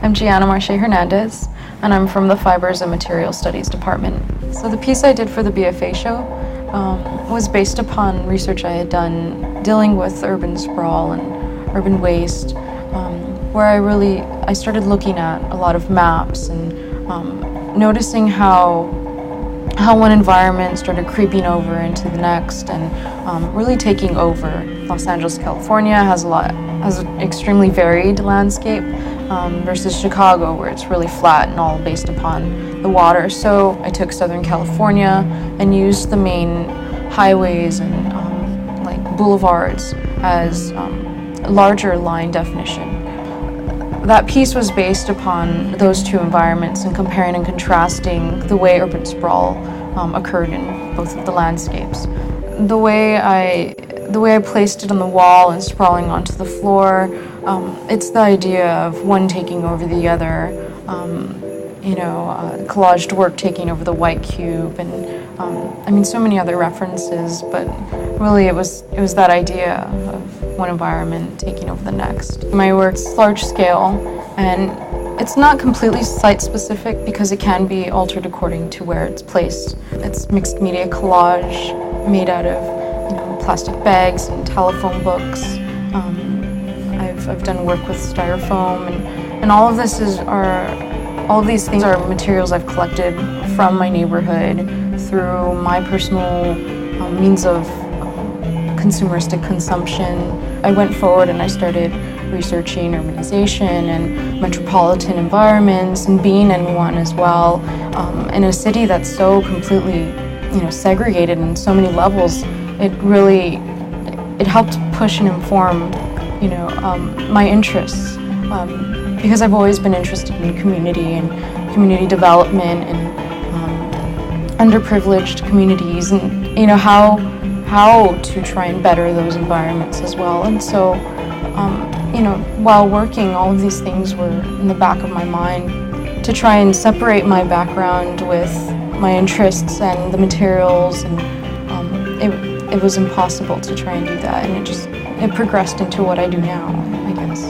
I'm Geanna Hernandez, and I'm from the Fibers and Materials Studies Department. So the piece I did for the BFA show was based upon research I had done dealing with urban sprawl and urban waste, where I started looking at a lot of maps and noticing how one environment started creeping over into the next and really taking over. Los Angeles, California has an extremely varied landscape versus Chicago, where it's really flat and all based upon the water. So I took Southern California and used the main highways and like boulevards as larger line definition. That piece was based upon those two environments and comparing and contrasting the way urban sprawl occurred in both of the landscapes. The way I placed it on the wall and sprawling onto the floor, it's the idea of one taking over the other, collaged work taking over the white cube, and so many other references, but really it was that idea of one environment taking over the next. My work's large scale, and it's not completely site-specific because it can be altered according to where it's placed. It's mixed media collage made out of plastic bags and telephone books. I've done work with styrofoam, and all of these things are materials I've collected from my neighborhood through my personal means of consumeristic consumption. I went forward and I started researching urbanization and metropolitan environments and being in one as well. In a city that's so completely, segregated in so many levels, it helped push and inform, my interests. Because I've always been interested in community and community development and underprivileged communities and, how to try and better those environments as well. And so, while working, all of these things were in the back of my mind to try and separate my background with my interests and the materials, and it was impossible to try and do that, and it progressed into what I do now, I guess.